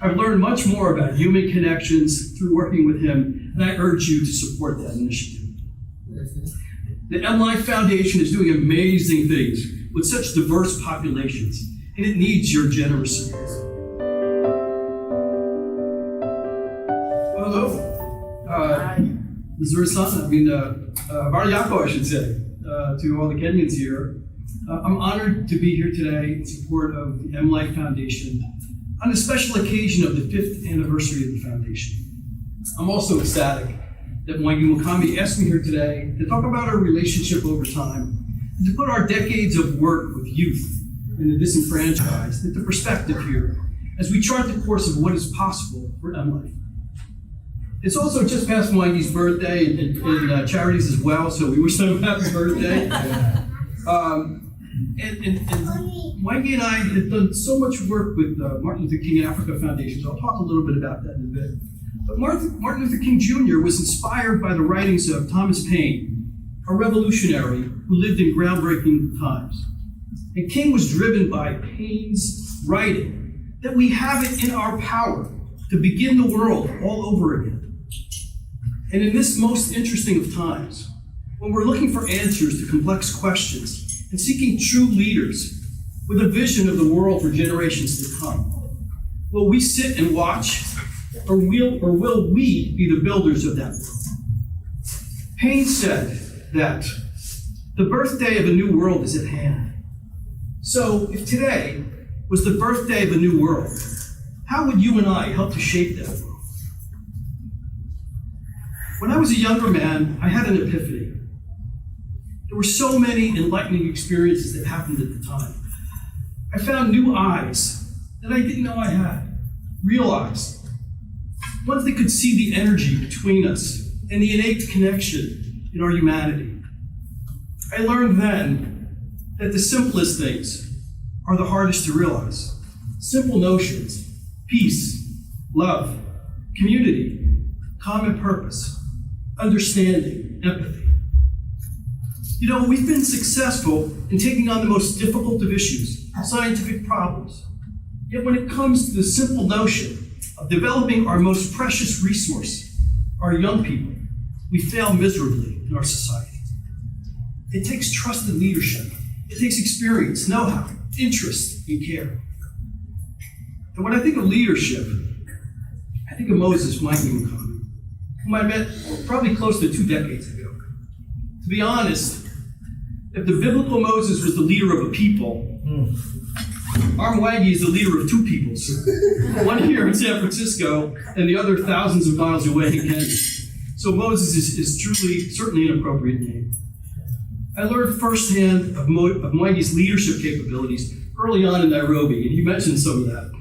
I've learned much more about human connections through working with him, and I urge you to support that initiative. The MLIFE Foundation is doing amazing things with such diverse populations, and it needs your generous support. Hello. Variako, I should say, to all the Kenyans here. I'm honored to be here today in support of the MLIFE Foundation on a special occasion of the 5th anniversary of the foundation. I'm also ecstatic that Mwangi Mukambi asked me here today to talk about our relationship over time and to put our decades of work with youth and the disenfranchised into perspective here as we chart the course of what is possible for MLIFE. It's also just past Mwangi's birthday and charities as well, so we wish them a happy birthday. And Mwangi and I have done so much work with Martin Luther King Africa Foundation, so I'll talk a little bit about that in a bit. But Martin Luther King Jr. was inspired by the writings of Thomas Paine, a revolutionary who lived in groundbreaking times. And King was driven by Paine's writing that we have it in our power to begin the world all over again. And in this most interesting of times, when we're looking for answers to complex questions and seeking true leaders with a vision of the world for generations to come, will we sit and watch, or will we be the builders of that world? Paine said that the birthday of a new world is at hand. So if today was the birthday of a new world, how would you and I help to shape that world? When I was a younger man, I had an epiphany. There were so many enlightening experiences that happened at the time. I found new eyes that I didn't know I had, real eyes, ones that could see the energy between us and the innate connection in our humanity. I learned then that the simplest things are the hardest to realize. Simple notions, peace, love, community, common purpose, understanding, empathy. You know, we've been successful in taking on the most difficult of issues, scientific problems. Yet when it comes to the simple notion of developing our most precious resource, our young people, we fail miserably in our society. It takes trusted leadership. It takes experience, know-how, interest, and care. And when I think of leadership, I think of Moses Mwangi Mukambi, whom I met probably close to 2 decades ago. To be honest, if the biblical Moses was the leader of a people, our Mwangi is the leader of 2 peoples. One here in San Francisco, and the other thousands of miles away in Kenya. So Moses is truly, certainly an appropriate name. I learned firsthand of Mwangi's leadership capabilities early on in Nairobi, and you mentioned some of that.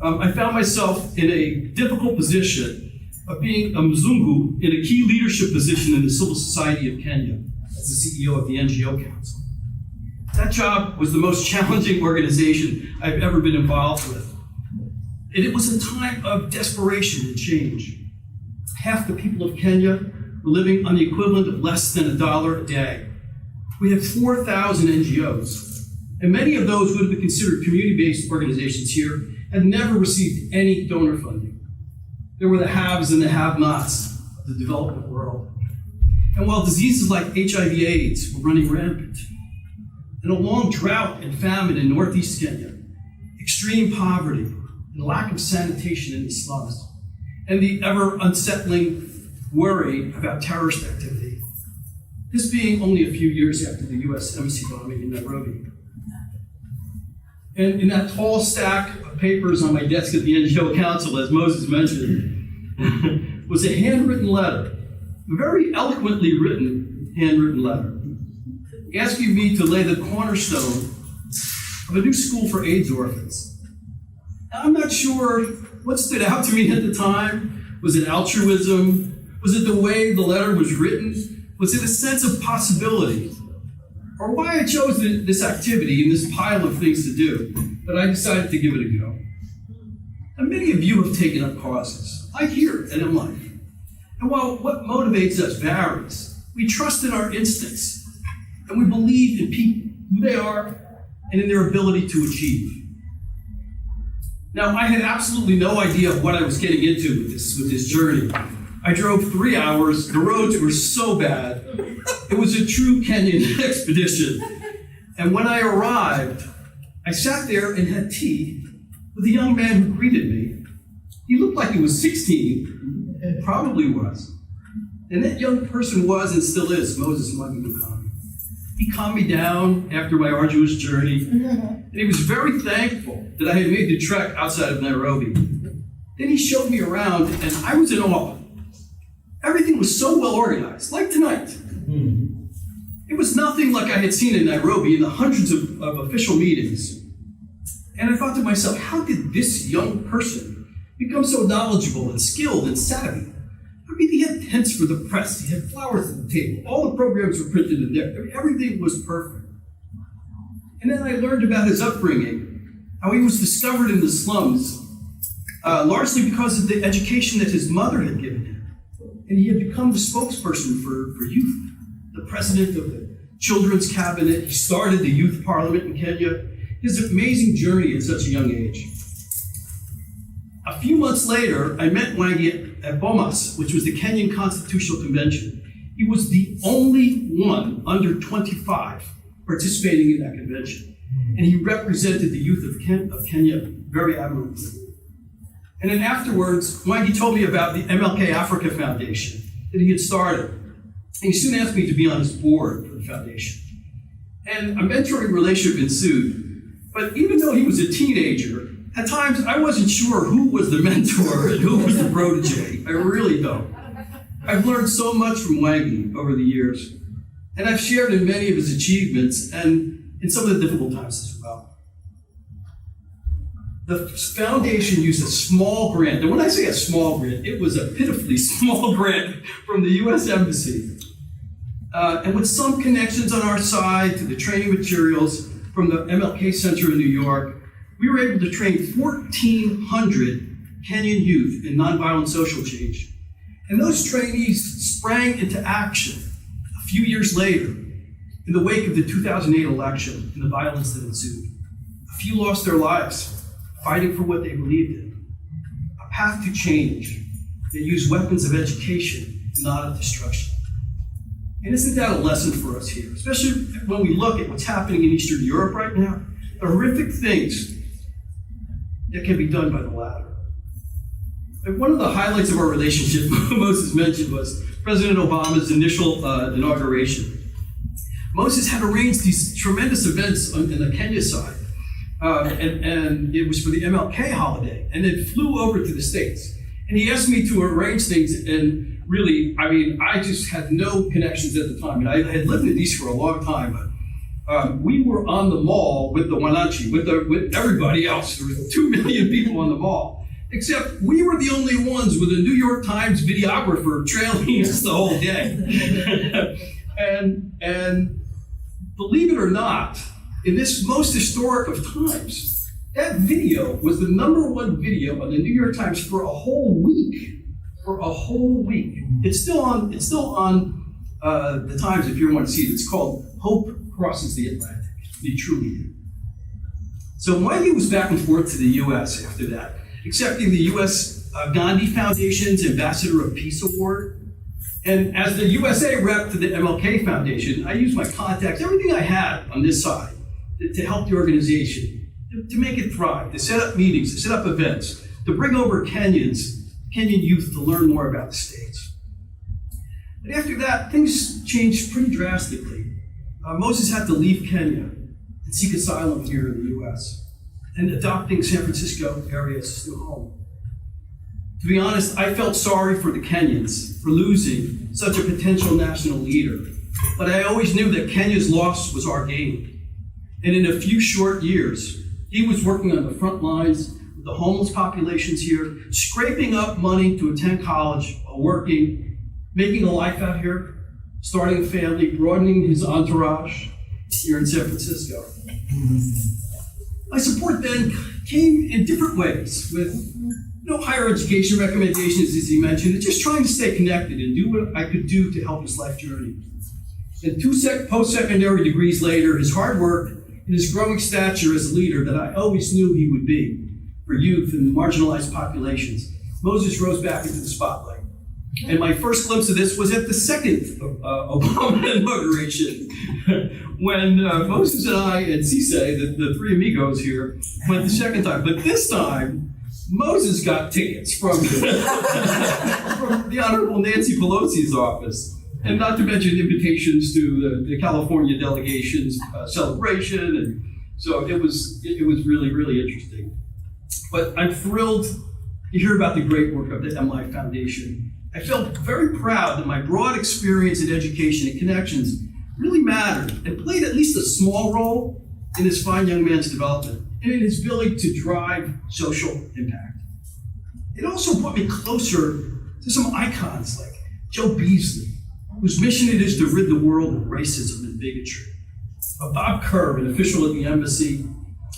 I found myself in a difficult position of being a Mzungu in a key leadership position in the civil society of Kenya as the CEO of the NGO Council. That job was the most challenging organization I've ever been involved with. And it was a time of desperation and change. Half the people of Kenya were living on the equivalent of less than $1 a day. We have 4,000 NGOs, and many of those would have been considered community-based organizations here had never received any donor funding. There were the haves and the have-nots of the development world. And while diseases like HIV/AIDS were running rampant, and a long drought and famine in northeast Kenya, extreme poverty, and lack of sanitation in the slums, and the ever unsettling worry about terrorist activity, this being only a few years after the US embassy bombing in Nairobi. And in that tall stack of papers on my desk at the NGO Council, as Moses mentioned, was a handwritten letter, a very eloquently written handwritten letter, asking me to lay the cornerstone of a new school for AIDS orphans. I'm not sure what stood out to me at the time. Was it altruism? Was it the way the letter was written? Was it a sense of possibility? Or why I chose this activity and this pile of things to do, but I decided to give it a go. And many of you have taken up causes, like here at MLIFE. And while what motivates us varies, we trust in our instincts, and we believe in people, who they are, and in their ability to achieve. Now, I had absolutely no idea what I was getting into with this journey. I drove 3 hours. The roads were so bad. It was a true Kenyan expedition. And when I arrived, I sat there and had tea with a young man who greeted me. He looked like he was 16, and probably was. And that young person was and still is Moses Mwangi. He calmed me down after my arduous journey, and he was very thankful that I had made the trek outside of Nairobi. Then he showed me around, and I was in awe. Everything was so well organized, like tonight. It was nothing like I had seen in Nairobi in the hundreds of official meetings. And I thought to myself, how did this young person become so knowledgeable and skilled and savvy? I mean, he had tents for the press, he had flowers at the table, all the programs were printed in there, everything was perfect. And then I learned about his upbringing, how he was discovered in the slums, largely because of the education that his mother had given him. And he had become the spokesperson for youth, the president of the children's cabinet. He started the youth parliament in Kenya. His amazing journey at such a young age. A few months later, I met Mwangi at Bomas, which was the Kenyan Constitutional Convention. He was the only one under 25 participating in that convention. And he represented the youth of Kenya very admirably. And then afterwards, Mwangi told me about the MLK Africa Foundation that he had started. And he soon asked me to be on his board for the foundation. And a mentoring relationship ensued. But even though he was a teenager, at times I wasn't sure who was the mentor and who was the protege. I really don't. I've learned so much from Mwangi over the years. And I've shared in many of his achievements and in some of the difficult times as well. The foundation used a small grant. And when I say a small grant, it was a pitifully small grant from the US Embassy. And with some connections on our side to the training materials from the MLK Center in New York, we were able to train 1,400 Kenyan youth in nonviolent social change. And those trainees sprang into action a few years later in the wake of the 2008 election and the violence that ensued. A few lost their lives fighting for what they believed in. A path to change that used weapons of education, not of destruction. And isn't that a lesson for us here? Especially when we look at what's happening in Eastern Europe right now, the horrific things that can be done by the latter. And one of the highlights of our relationship, Moses mentioned, was President Obama's initial inauguration. Moses had arranged these tremendous events in the Kenya side, and it was for the MLK holiday, and then flew over to the States. And he asked me to arrange things, and really, I mean, I just had no connections at the time. And I had lived in DC for a long time, but we were on the mall with the Wananchi, with everybody else. There were 2 million people on the mall, except we were the only ones with a New York Times videographer trailing us the whole day. and believe it or not, in this most historic of times, that video was the #1 video on the New York Times for a whole week. For a whole week. It's still on the Times if you want to see it. It's called Hope Crosses the Atlantic. It truly did. So Mwangi was back and forth to the US after that, accepting the US Gandhi Foundation's Ambassador of Peace Award. And as the USA rep to the MLK Foundation, I used my contacts, everything I had on this side, to help the organization, to make it thrive, to set up meetings, to set up events, to bring over Kenyan youth to learn more about the States. But after that, things changed pretty drastically. Moses had to leave Kenya and seek asylum here in the US, and adopting San Francisco area as his new home. To be honest, I felt sorry for the Kenyans for losing such a potential national leader, but I always knew that Kenya's loss was our gain. And in a few short years, he was working on the front lines with the homeless populations here, scraping up money to attend college, working, making a life out here, starting a family, broadening his entourage here in San Francisco. My support then came in different ways, with no higher education recommendations, as he mentioned, and just trying to stay connected and do what I could do to help his life journey. And 2 post-secondary degrees later, his hard work and his growing stature as a leader that I always knew he would be, for youth and marginalized populations, Moses rose back into the spotlight. And my first glimpse of this was at the second Obama inauguration, when Moses and I and Cisse, the three amigos here, went the second time. But this time, Moses got tickets from, from the Honorable Nancy Pelosi's office, and not to mention invitations to the California delegation's celebration. And so it was really, really interesting. But I'm thrilled to hear about the great work of the MLIFE Foundation. I felt very proud that my broad experience in education and connections really mattered and played at least a small role in this fine young man's development and in his ability to drive social impact. It also brought me closer to some icons like Joe Beasley, whose mission it is to rid the world of racism and bigotry, or Bob Kerr, an official at the embassy,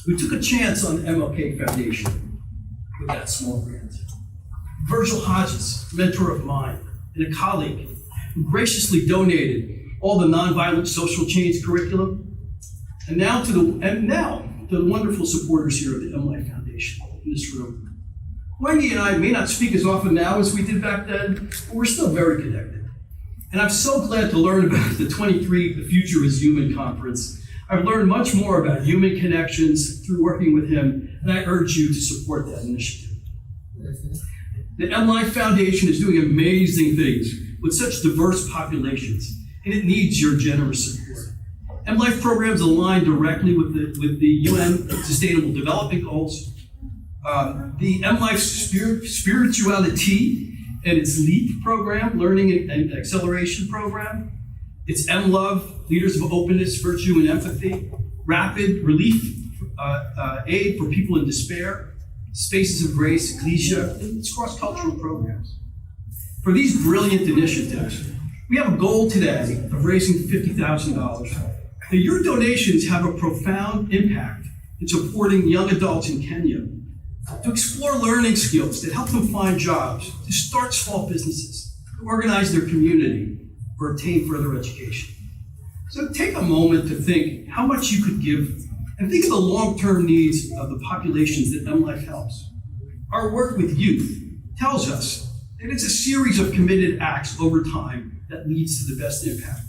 who took a chance on the MLK Foundation with that small grant. Virgil Hodges, a mentor of mine and a colleague, who graciously donated all the nonviolent social change curriculum, and now to the wonderful supporters here at the MLIFE Foundation in this room. Wendy and I may not speak as often now as we did back then, but we're still very connected. And I'm so glad to learn about the 23 The Future is Human conference. I've learned much more about human connections through working with him, and I urge you to support that initiative. The MLIFE Foundation is doing amazing things with such diverse populations, and it needs your generous support. MLIFE programs align directly with the UN Sustainable Development Goals. The MLIFE Spirituality and its LEAP program, Learning and Acceleration program. It's MLOVE, Leaders of Openness, Virtue, and Empathy. Rapid Relief Aid for People in Despair. Spaces of Grace, Ecclesia, and its cross-cultural programs. For these brilliant initiatives, we have a goal today of raising $50,000. Now, your donations have a profound impact in supporting young adults in Kenya to explore learning skills that help them find jobs, to start small businesses, to organize their community, or obtain further education. So take a moment to think how much you could give, and think of the long-term needs of the populations that MLIFE helps. Our work with youth tells us that it's a series of committed acts over time that leads to the best impact.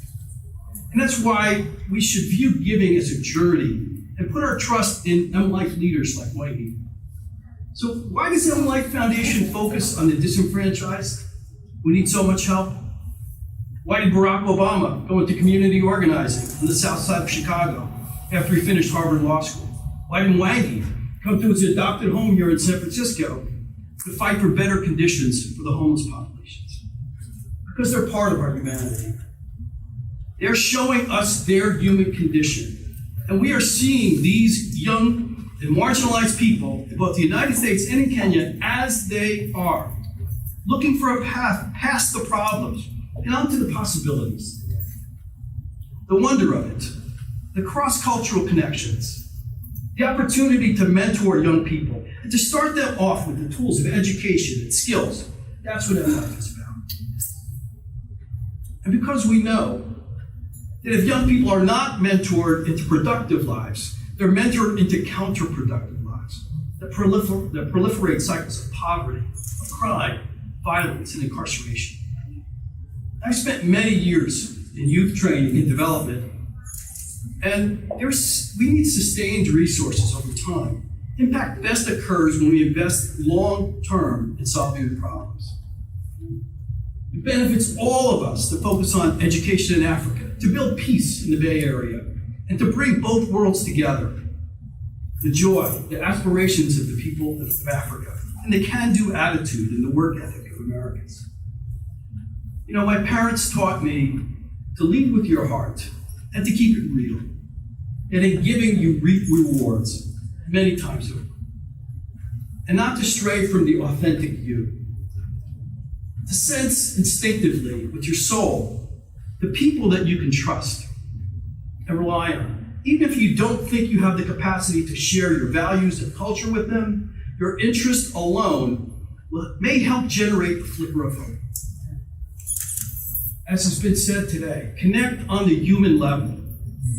And that's why we should view giving as a journey and put our trust in MLIFE leaders like Wendy. So why does the MLIFE Foundation focus on the disenfranchised who need so much help? Why did Barack Obama go into community organizing on the south side of Chicago after he finished Harvard Law School? Why didn't Wangi come to his adopted home here in San Francisco to fight for better conditions for the homeless populations? Because they're part of our humanity. They're showing us their human condition. And we are seeing these young and marginalized people in both the United States and in Kenya as they are, looking for a path past the problems and onto the possibilities. The wonder of it, the cross-cultural connections, the opportunity to mentor young people and to start them off with the tools of education and skills. That's what MLIFE is about. And because we know that if young people are not mentored into productive lives, they're mentored into counterproductive lives that proliferate cycles of poverty, of crime, violence, and incarceration. I spent many years in youth training and development, and we need sustained resources over time. Impact best occurs when we invest long-term in solving the problems. It benefits all of us to focus on education in Africa, to build peace in the Bay Area, and to bring both worlds together. The joy, the aspirations of the people of Africa, and the can-do attitude and the work ethic of Americans. You know, my parents taught me to lead with your heart and to keep it real. And in giving, you reap rewards many times over. And not to stray from the authentic you. To sense instinctively with your soul the people that you can trust and rely on. Even if you don't think you have the capacity to share your values and culture with them, your interest alone may help generate a flicker of hope. As has been said today, connect on the human level.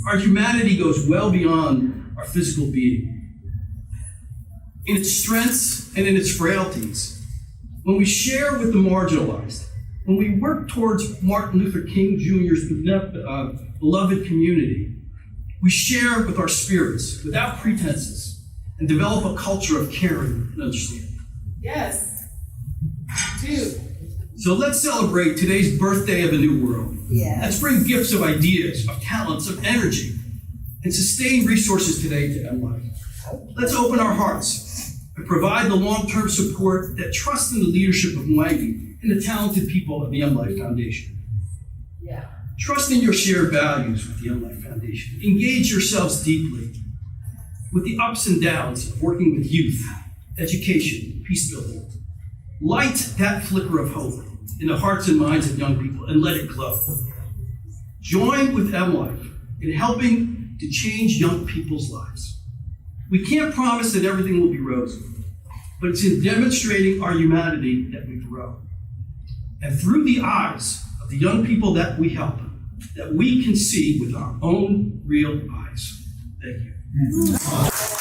Our humanity goes well beyond our physical being. in its strengths and in its frailties, when we share with the marginalized, when we work towards Martin Luther King Jr.'s beloved community, we share with our spirits without pretenses and develop a culture of caring and understanding. Yes. Dude. So let's celebrate today's birthday of a new world. Yes. Let's bring gifts of ideas, of talents, of energy, and sustain resources today to MLIFE. Let's open our hearts and provide the long-term support that trusts in the leadership of Mwangi and the talented people of the MLIFE Foundation. Yeah. Trust in your shared values with the MLIFE Foundation. Engage yourselves deeply with the ups and downs of working with youth, education, peace building. Light that flicker of hope in the hearts and minds of young people and let it glow. Join with MLIFE in helping to change young people's lives. We can't promise that everything will be rosy, but it's in demonstrating our humanity that we grow. And through the eyes of the young people that we help, that we can see with our own real eyes. Thank you.